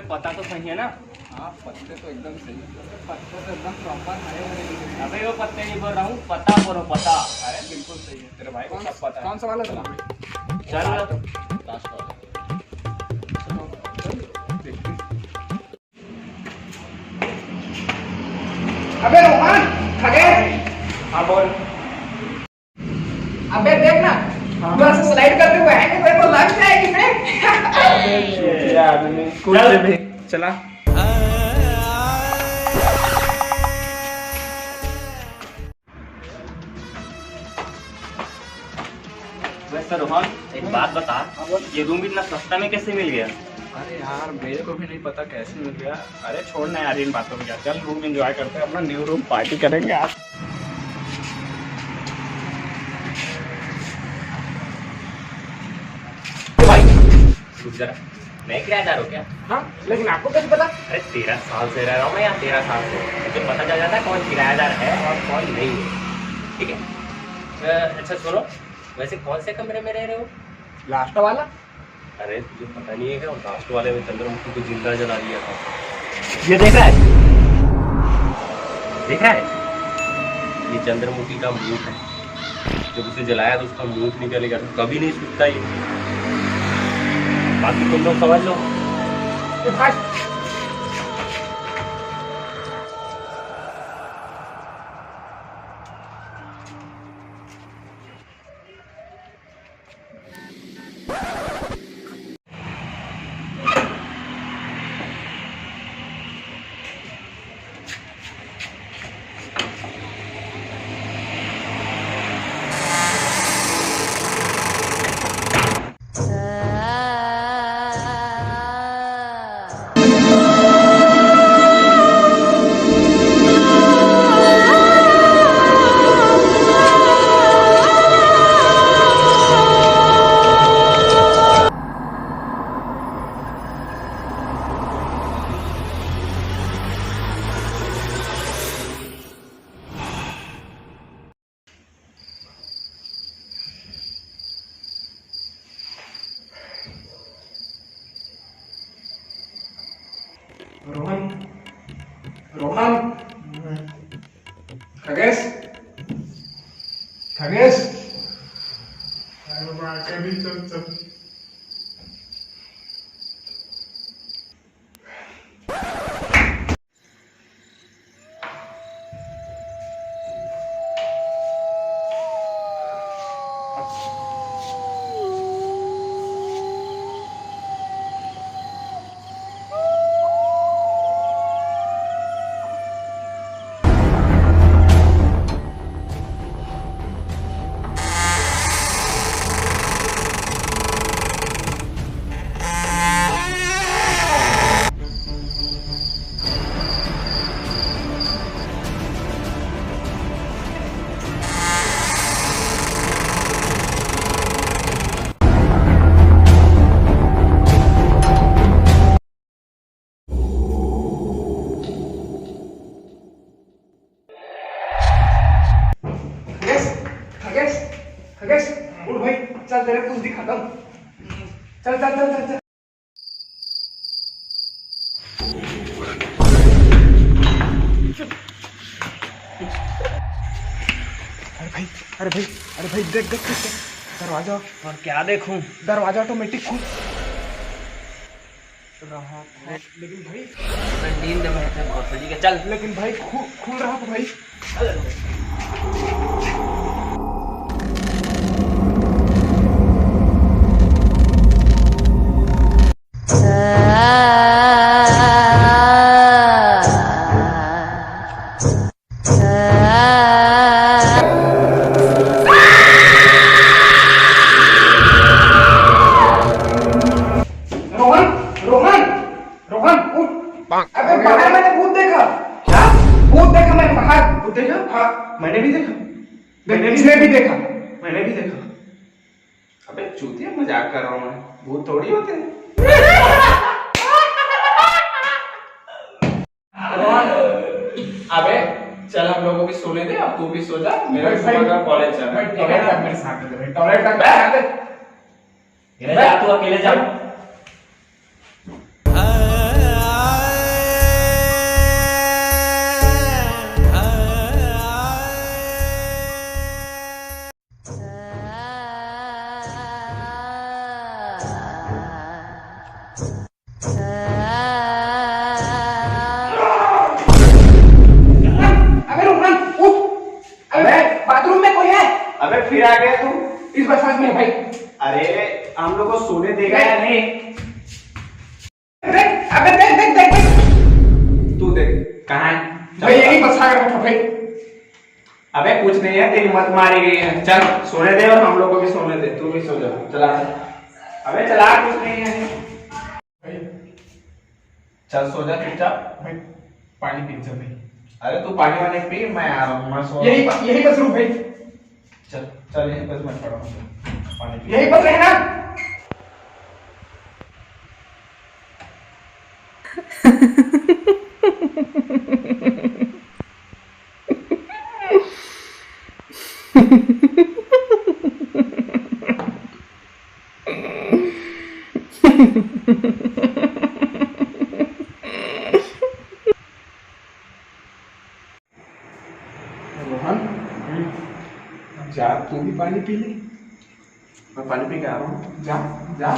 पता तो सही है ना? हाँ पत्ते तो एकदम सही है, पत्ते तो एकदम प्रॉपर हरे भरे। अबे वो पत्ते नहीं बोल रहा हूँ, पता बोलो पता। अरे बिल्कुल सही है तेरे भाई को सब पता है। कौन सा वाला चला? चल लास्ट वाला। अबे रोहन खगेश। हाँ बोल। अबे देख ना, उधर से स्लाइड करते हुए है कि तेरे को लग जाएगी मैं। स्कूल से भी चला। वैसे रोहन एक बात बता, ये रूम इतना सस्ता में कैसे मिल गया? अरे यार मेरे को भी नहीं पता कैसे मिल गया। अरे छोड़ना यार इन बातों में, क्या चल रूम एंजॉय करते हैं, अपना न्यू रूम पार्टी करेंगे आज। रुक जरा, मैं किराएदार हूँ क्या? हाँ लेकिन आपको कैसे पता? अरे 13 साल से रह रहा हूँ मैं यहाँ, 13 साल से मुझे पता चल जाता है कौन किराएदार है और कौन नहीं है, ठीक है? अच्छा सुनो, वैसे कौन से कमरे में रह रहे हो? लास्ट वाला। अरे तुझे पता नहीं है क्या, लास्ट वाले में चंद्रमुखी को जिंदा जला दिया था। ये देख रहा है? देख रहा है? ये चंद्रमुखी का मूठ है, जब उसे जलाया तो उसका मूठ निकलेगा, तो कभी नहीं सूखता ये। बाकी तुम लोग समझ लो। रोहन, रोहन, खगेश, खगेश। खगेश उठ भाई, चल तेरे कुछ दिखाता हूँ। चल चल चल चल चल। अरे भाई, अरे भाई, अरे भाई देख देख देख दरवाजा। और क्या देखूं? दरवाजा ऑटोमेटिक खुल रहा था, लेकिन भाई नींद में है बहुत सही है। चल लेकिन भाई खुल रहा था भाई। अबे बाहर मैंने भूत देखा। क्या भूत देखा? मैंने बाहर भूत देखा। हाँ मैंने भी देखा, मैंने भी देखा, मैंने भी देखा। अबे चूतिया, मजाक कर रहा हूँ मैं, भूत थोड़ी होते हैं। अबे चल हम लोगों की सोने दे, अब तू भी सो जा, मेरा सुबह का कॉलेज चल रहा है। टॉयलेट तक मेरे साथ में, टॉयलेट तक बैठ। तू अकेले जा। मसाज में भाई। अरे हम लोग को सोने देगा या नहीं? देख, अबे देख देख देख देख। तू देख कहाँ है? भाई यही बसा कर बैठा भाई। अबे कुछ नहीं है, तेरी मत मारी गई है। चल सोने दे और हम लोग को भी सोने दे, तू भी सो जा। चला अबे चला, कुछ नहीं है। भाई चल सो जा चुपचाप। भाई पानी पी जा भाई। अरे तू पानी वानी पी, मैं आ रहा हूँ, मैं सो यही बस रुक भाई। चल चल यहीं बस मैं खड़ा हूँ, पानी पी। यही बस रहना। रोहन, जा तू भी पानी पी ले। मैं पानी पी के आ रहा हूँ। जा जा।